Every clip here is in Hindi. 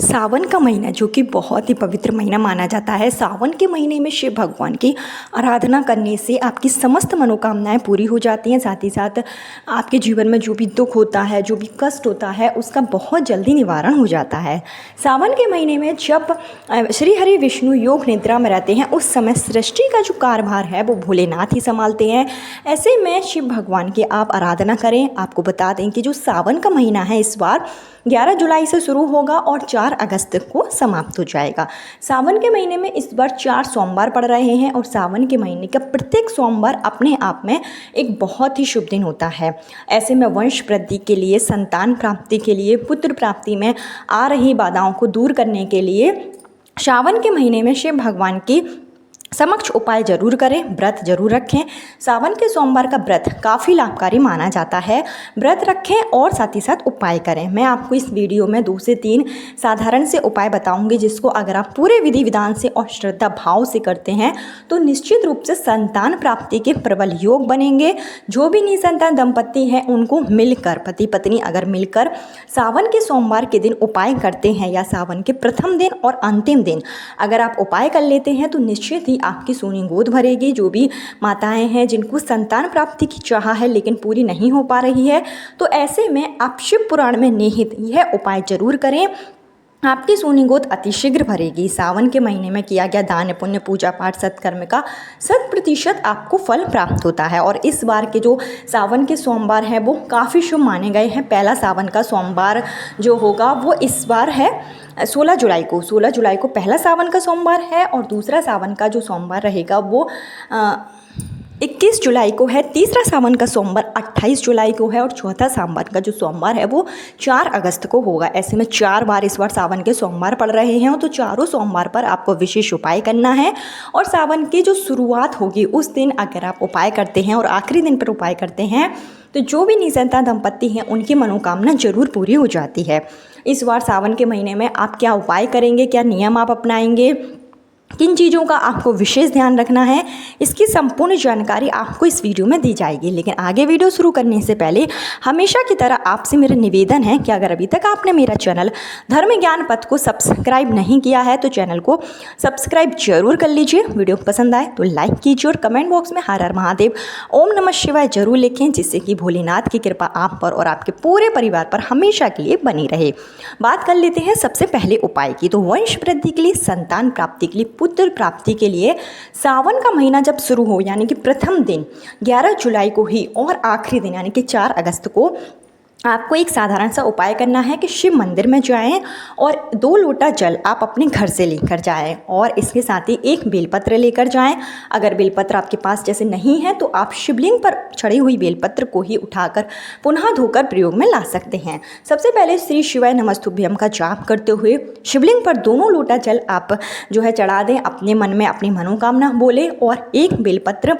सावन का महीना जो कि बहुत ही पवित्र महीना माना जाता है। सावन के महीने में शिव भगवान की आराधना करने से आपकी समस्त मनोकामनाएं पूरी हो जाती हैं। साथ ही साथ आपके जीवन में जो भी दुख होता है, जो भी कष्ट होता है, उसका बहुत जल्दी निवारण हो जाता है। सावन के महीने में जब श्री हरि विष्णु योग निद्रा में रहते हैं, उस समय सृष्टि का जो कारभार है वो भोलेनाथ ही संभालते हैं। ऐसे में शिव भगवान की आप आराधना करें। आपको बता दें कि जो सावन का महीना है इस बार 11 जुलाई से शुरू होगा और 4 अगस्त को समाप्त हो जाएगा। सावन के महीने में इस बार 4 सोमवार पड़ रहे हैं और सावन के महीने का प्रत्येक सोमवार अपने आप में एक बहुत ही शुभ दिन होता है। ऐसे में वंश वृद्धि के लिए, संतान प्राप्ति के लिए, पुत्र प्राप्ति में आ रही बाधाओं को दूर करने के लिए सावन के महीने में शिव भगवान की समक्ष उपाय जरूर करें, व्रत जरूर रखें। सावन के सोमवार का व्रत काफ़ी लाभकारी माना जाता है। व्रत रखें और साथ ही साथ उपाय करें। मैं आपको इस वीडियो में 2 से 3 साधारण से उपाय बताऊंगी, जिसको अगर आप पूरे विधि विधान से और श्रद्धा भाव से करते हैं तो निश्चित रूप से संतान प्राप्ति के प्रबल योग बनेंगे। जो भी निसंतान दंपति हैं उनको मिलकर, पति पत्नी अगर मिलकर सावन के सोमवार के दिन उपाय करते हैं या सावन के प्रथम दिन और अंतिम दिन अगर आप उपाय कर लेते हैं तो निश्चित ही आपकी सोनी गोद भरेगी। जो भी माताएं हैं जिनको संतान प्राप्ति की चाह है लेकिन पूरी नहीं हो पा रही है, तो ऐसे में आप शिव पुराण में निहित यह उपाय जरूर करें। आपकी सोनी गोद अतिशीघ्र भरेगी। सावन के महीने में किया गया दान पुण्य, पूजा पाठ, सत्कर्म का 100% आपको फल प्राप्त होता है। और इस बार के जो सावन के सोमवार हैं वो काफ़ी शुभ माने गए हैं। पहला सावन का सोमवार जो होगा वो इस बार है 16 जुलाई को। 16 जुलाई को पहला सावन का सोमवार है और दूसरा सावन का जो सोमवार रहेगा वो 21 जुलाई को है। तीसरा सावन का सोमवार 28 जुलाई को है और चौथा सावन का जो सोमवार है वो 4 अगस्त को होगा। ऐसे में 4 बार इस बार सावन के सोमवार पड़ रहे हैं, तो चारों सोमवार पर आपको विशेष उपाय करना है। और सावन की जो शुरुआत होगी उस दिन अगर आप उपाय करते हैं और आखिरी दिन पर उपाय करते हैं तो जो भी निसंतान दंपति हैं उनकी मनोकामना जरूर पूरी हो जाती है। इस बार सावन के महीने में आप क्या उपाय करेंगे, क्या नियम आप अपनाएंगे, किन चीज़ों का आपको विशेष ध्यान रखना है, इसकी संपूर्ण जानकारी आपको इस वीडियो में दी जाएगी। लेकिन आगे वीडियो शुरू करने से पहले हमेशा की तरह आपसे मेरा निवेदन है कि अगर अभी तक आपने मेरा चैनल धर्म ज्ञान पथ को सब्सक्राइब नहीं किया है तो चैनल को सब्सक्राइब जरूर कर लीजिए। वीडियो पसंद आए तो लाइक कीजिए और कमेंट बॉक्स में हर हर महादेव, ओम नमः शिवाय जरूर लिखें, जिससे कि भोलेनाथ की कृपा आप पर और आपके पूरे परिवार पर हमेशा के लिए बनी रहे। बात कर लेते हैं सबसे पहले उपाय की। तो वंश वृद्धि के लिए, संतान प्राप्ति के लिए, पुत्र प्राप्ति के लिए सावन का महीना जब शुरू हो यानी कि प्रथम दिन 11 जुलाई को ही और आखिरी दिन यानी कि 4 अगस्त को आपको एक साधारण सा उपाय करना है कि शिव मंदिर में जाएं और 2 लोटा जल आप अपने घर से लेकर जाएं और इसके साथ ही एक बेलपत्र लेकर जाएं। अगर बेलपत्र आपके पास जैसे नहीं है तो आप शिवलिंग पर चढ़ी हुई बेलपत्र को ही उठाकर पुनः धोकर प्रयोग में ला सकते हैं। सबसे पहले श्री शिवाय नमस्तुभ्यम का जाप करते हुए शिवलिंग पर दोनों लोटा जल आप जो है चढ़ा दें। अपने मन में अपनी मनोकामना बोले और एक बेलपत्र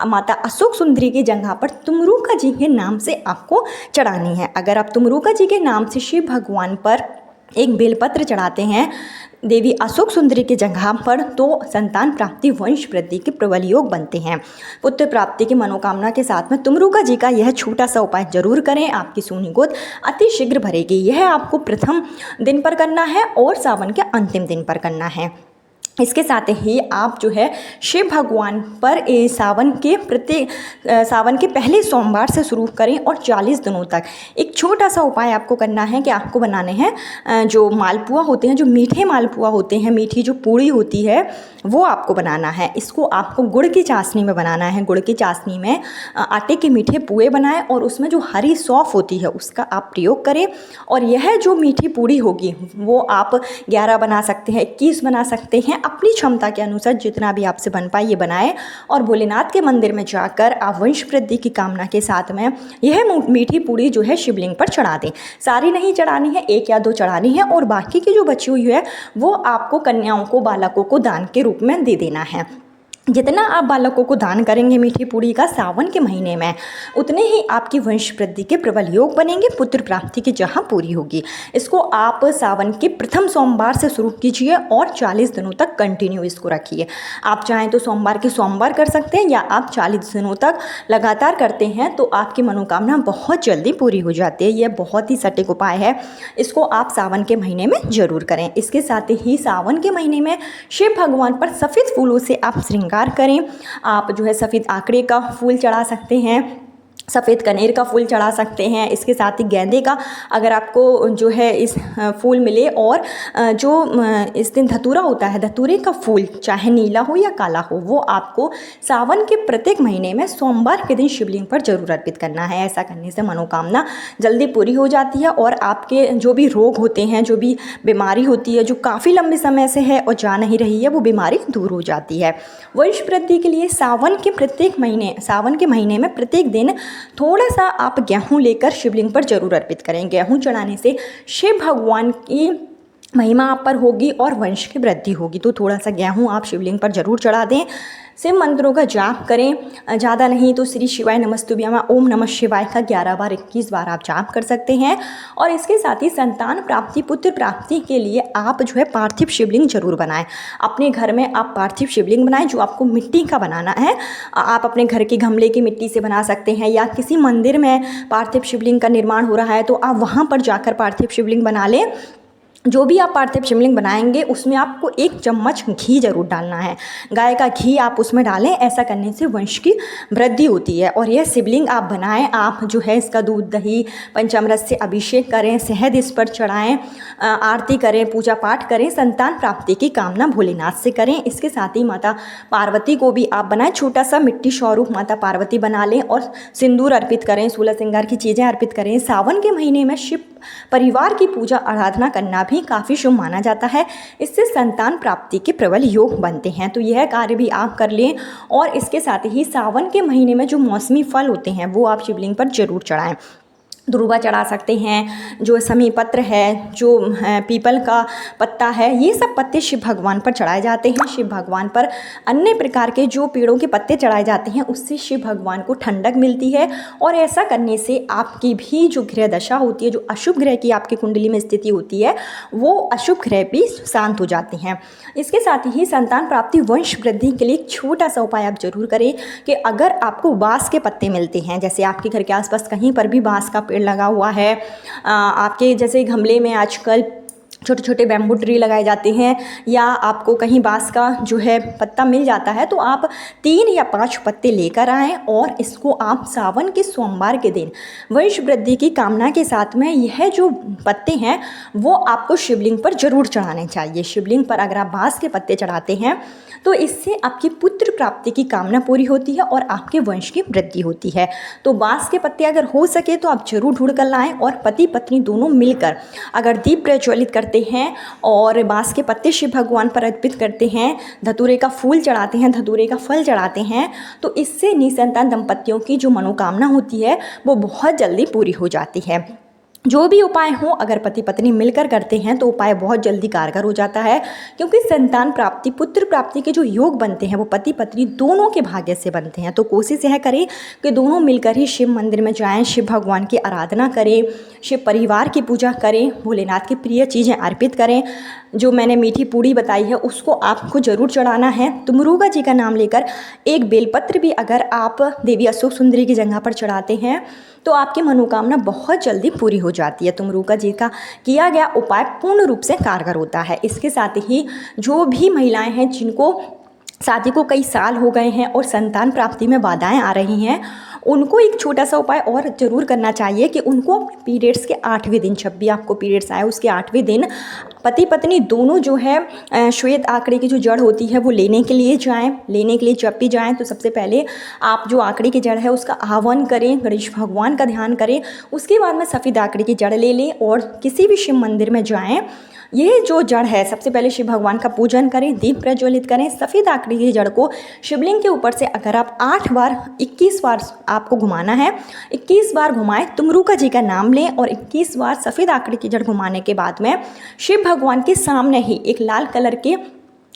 माता अशोक सुंदरी की जगह पर तुमरूका जी के नाम से आपको चढ़ानी है। अगर आप तुमरूका जी के नाम से शिव भगवान पर एक बेलपत्र चढ़ाते हैं देवी अशोक सुंदरी की जगह पर तो संतान प्राप्ति, वंश वृद्धि के प्रबल योग बनते हैं। पुत्र प्राप्ति की मनोकामना के साथ में तुमरूका जी का यह छोटा सा उपाय जरूर करें। आपकी सोनी गोद अति शीघ्र भरेगी। यह आपको प्रथम दिन पर करना है और सावन के अंतिम दिन पर करना है। इसके साथ ही आप जो है शिव भगवान पर सावन के पहले सोमवार से शुरू करें और 40 दिनों तक एक छोटा सा उपाय आपको करना है कि आपको बनाने हैं जो मालपुआ होते हैं, जो मीठे मालपुआ होते हैं, मीठी जो पूड़ी होती है वो आपको बनाना है। इसको आपको गुड़ की चाशनी में बनाना है। गुड़ की चाशनी में आटे के मीठे पुए बनाएं और उसमें जो हरी सौंफ होती है उसका आप प्रयोग करें। और यह जो मीठी पूड़ी होगी वो आप 11 बना सकते हैं, 21 बना सकते हैं, अपनी क्षमता के अनुसार जितना भी आपसे बन पाए ये बनाएं। और भोलेनाथ के मंदिर में जाकर आप वंश वृद्धि की कामना के साथ में यह मीठी पूड़ी जो है शिवलिंग पर चढ़ा दें। सारी नहीं चढ़ानी है, 1 या 2 चढ़ानी है और बाकी की जो बची हुई है वो आपको कन्याओं को, बालकों को दान के रूप में दे देना है। जितना आप बालकों को दान करेंगे मीठी पूड़ी का सावन के महीने में, उतने ही आपकी वंश वृद्धि के प्रबल योग बनेंगे, पुत्र प्राप्ति की जहाँ पूरी होगी। इसको आप सावन के प्रथम सोमवार से शुरू कीजिए और 40 दिनों तक कंटिन्यू इसको रखिए। आप चाहें तो सोमवार के सोमवार कर सकते हैं, या आप 40 दिनों तक लगातार करते हैं तो आपकी मनोकामना बहुत जल्दी पूरी हो जाती है। यह बहुत ही सटीक उपाय है, इसको आप सावन के महीने में ज़रूर करें। इसके साथ ही सावन के महीने में शिव भगवान पर सफ़ेद फूलों से आप श्रृंगार करें। आप जो है सफ़ेद आंकड़े का फूल चढ़ा सकते हैं, सफ़ेद कनेर का फूल चढ़ा सकते हैं। इसके साथ ही गेंदे का अगर आपको जो है इस फूल मिले, और जो इस दिन धतूरा होता है, धतूरे का फूल चाहे नीला हो या काला हो, वो आपको सावन के प्रत्येक महीने में सोमवार के दिन शिवलिंग पर जरूर अर्पित करना है। ऐसा करने से मनोकामना जल्दी पूरी हो जाती है और आपके जो भी रोग होते हैं, जो भी बीमारी होती है जो काफ़ी लंबे समय से है और जा नहीं रही है, वो बीमारी दूर हो जाती है। वंश वृद्धि के लिए सावन के महीने में प्रत्येक दिन थोड़ा सा आप गेहूं लेकर शिवलिंग पर जरूर अर्पित करें। गेहूं चढ़ाने से शिव भगवान की महिमा आप पर होगी और वंश की वृद्धि होगी। तो थोड़ा सा गेहूं आप शिवलिंग पर जरूर चढ़ा दें। शिव मंत्रों का जाप करें, ज़्यादा नहीं तो श्री शिवाय नमस्तुभ्यम ओम नमः शिवाय का 11 बार 21 बार आप जाप कर सकते हैं। और इसके साथ ही संतान प्राप्ति, पुत्र प्राप्ति के लिए आप जो है पार्थिव शिवलिंग जरूर बनाएं। अपने घर में आप पार्थिव शिवलिंग बनाएं, जो आपको मिट्टी का बनाना है। आप अपने घर के गमले की मिट्टी से बना सकते हैं, या किसी मंदिर में पार्थिव शिवलिंग का निर्माण हो रहा है तो आप वहाँ पर जाकर पार्थिव शिवलिंग बना लें। जो भी आप पार्थिव शिवलिंग बनाएंगे उसमें आपको 1 चम्मच घी जरूर डालना है। गाय का घी आप उसमें डालें, ऐसा करने से वंश की वृद्धि होती है। और यह शिवलिंग आप बनाएं, आप जो है इसका दूध दही पंचामृत से अभिषेक करें, शहद इस पर चढ़ाएं, आरती करें, पूजा पाठ करें, संतान प्राप्ति की कामना भोलेनाथ से करें। इसके साथ ही माता पार्वती को भी आप बनाएं, छोटा सा मिट्टी स्वरूप माता पार्वती बना लें और सिंदूर अर्पित करें, 16 श्रृंगार की चीज़ें अर्पित करें। सावन के महीने में शिव परिवार की पूजा आराधना करना भी काफ़ी शुभ माना जाता है। इससे संतान प्राप्ति के प्रबल योग बनते हैं। तो यह कार्य भी आप कर लें। और इसके साथ ही सावन के महीने में जो मौसमी फल होते हैं वो आप शिवलिंग पर जरूर चढ़ाएं। दुर्वा चढ़ा सकते हैं, जो समी पत्र है, जो पीपल का पत्ता है, ये सब पत्ते शिव भगवान पर चढ़ाए जाते हैं। शिव भगवान पर अन्य प्रकार के जो पेड़ों के पत्ते चढ़ाए जाते हैं उससे शिव भगवान को ठंडक मिलती है। और ऐसा करने से आपकी भी जो ग्रह दशा होती है, जो अशुभ ग्रह की आपकी कुंडली में स्थिति होती है, वो अशुभ ग्रह भी शांत हो जाते हैं। इसके साथ ही संतान प्राप्ति, वंश वृद्धि के लिए एक छोटा सा उपाय आप जरूर करें कि अगर आपको बांस के पत्ते मिलते हैं, जैसे आपके घर के आसपास कहीं पर भी बांस का पेड़ लगा हुआ है, आपके जैसे गमले में आजकल छोटे छोटे बैम्बू ट्री लगाए जाते हैं, या आपको कहीं बांस का जो है पत्ता मिल जाता है, तो आप 3 या 5 पत्ते लेकर आएँ और इसको आप सावन के सोमवार के दिन वंश वृद्धि की कामना के साथ में यह जो पत्ते हैं वो आपको शिवलिंग पर जरूर चढ़ाने चाहिए। शिवलिंग पर अगर आप बांस के पत्ते चढ़ाते हैं तो इससे आपकी पुत्र प्राप्ति की कामना पूरी होती है और आपके वंश की वृद्धि होती है। तो बांस के पत्ते अगर हो सके तो आप जरूर ढूंढ कर लाएँ और पति पत्नी दोनों मिलकर अगर दीप प्रज्वलित करते हैं और बांस के पत्ते शिव भगवान पर अर्पित करते हैं, धतूरे का फूल चढ़ाते हैं, धतूरे का फल चढ़ाते हैं, तो इससे निसंतान दंपतियों की जो मनोकामना होती है वो बहुत जल्दी पूरी हो जाती है। जो भी उपाय हो अगर पति पत्नी मिलकर करते हैं तो उपाय बहुत जल्दी कारगर हो जाता है, क्योंकि संतान प्राप्ति, पुत्र प्राप्ति के जो योग बनते हैं वो पति पत्नी दोनों के भाग्य से बनते हैं। तो कोशिश यह करें कि दोनों मिलकर ही शिव मंदिर में जाएं, शिव भगवान की आराधना करें, शिव परिवार की पूजा करें, भोलेनाथ की प्रिय चीज़ें अर्पित करें। जो मैंने मीठी पूड़ी बताई है उसको आपको जरूर चढ़ाना है। तुमरुगा जी का नाम लेकर एक बेलपत्र भी अगर आप देवी अशोक सुंदरी की जगह पर चढ़ाते हैं तो आपकी मनोकामना बहुत जल्दी पूरी हो जाती है। तुमरुगा जी का किया गया उपाय पूर्ण रूप से कारगर होता है। इसके साथ ही जो भी महिलाएं हैं जिनको शादी को कई साल हो गए हैं और संतान प्राप्ति में बाधाएं आ रही हैं, उनको एक छोटा सा उपाय और ज़रूर करना चाहिए कि उनको पीरियड्स के 8वें दिन, जब भी आपको पीरियड्स आए उसके 8वें दिन पति पत्नी दोनों जो है श्वेत आंकड़े की जो जड़ होती है वो लेने के लिए जाएं। लेने के लिए जब भी जाएं तो सबसे पहले आप जो आंकड़े की जड़ है उसका आह्वान करें, गणेश भगवान का ध्यान करें। उसके बाद में सफ़ेद आंकड़े की जड़ ले लें और किसी भी शिव मंदिर में जाएँ। ये जो जड़ है सबसे पहले शिव भगवान का पूजन करें, दीप प्रज्वलित करें। सफ़ेद आंकड़े की जड़ को शिवलिंग के ऊपर से अगर आप 8 बार 21 बार आपको घुमाना है, 21 बार घुमाएं, तुमरुका जी का नाम लें और 21 बार सफ़ेद आंकड़े की जड़ घुमाने के बाद में शिव भगवान के सामने ही एक लाल कलर के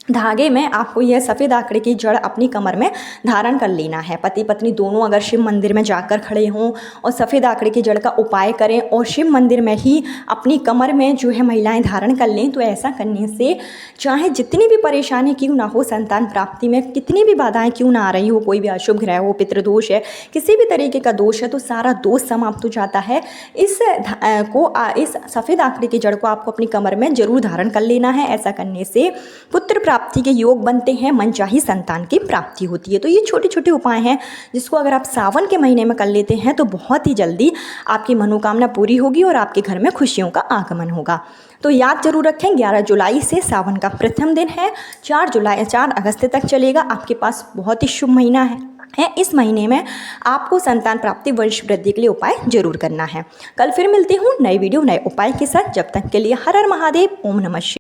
धागे में आपको यह सफ़ेद आंकड़े की जड़ अपनी कमर में धारण कर लेना है। पति पत्नी दोनों अगर शिव मंदिर में जाकर खड़े हों और सफ़ेद आंकड़े की जड़ का उपाय करें और शिव मंदिर में ही अपनी कमर में जो है महिलाएं धारण कर लें, तो ऐसा करने से चाहे जितनी भी परेशानी क्यों ना हो, संतान प्राप्ति में कितनी भी बाधाएं क्यों ना आ रही हो, कोई भी अशुभ ग्रह हो, पितृदोष है, किसी भी तरीके का दोष है, तो सारा दोष समाप्त हो जाता है। इस सफ़ेद आंकड़े की जड़ को आपको अपनी कमर में जरूर धारण कर लेना है। ऐसा करने से पुत्र प्राप्ति के योग बनते हैं, मनचाही संतान की प्राप्ति होती है। तो ये छोटे छोटे उपाय हैं जिसको अगर आप सावन के महीने में कर लेते हैं तो बहुत ही जल्दी आपकी मनोकामना पूरी होगी और आपके घर में खुशियों का आगमन होगा। तो याद जरूर रखें, 11 जुलाई से सावन का प्रथम दिन है, 4 अगस्त तक चलेगा। आपके पास बहुत ही शुभ महीना है। इस महीने में आपको संतान प्राप्ति, वंश वृद्धि के लिए उपाय जरूर करना है। कल फिर मिलती हूँ नई वीडियो नए उपाय के साथ। जब तक के लिए हर हर महादेव, ओम नमः शिवाय।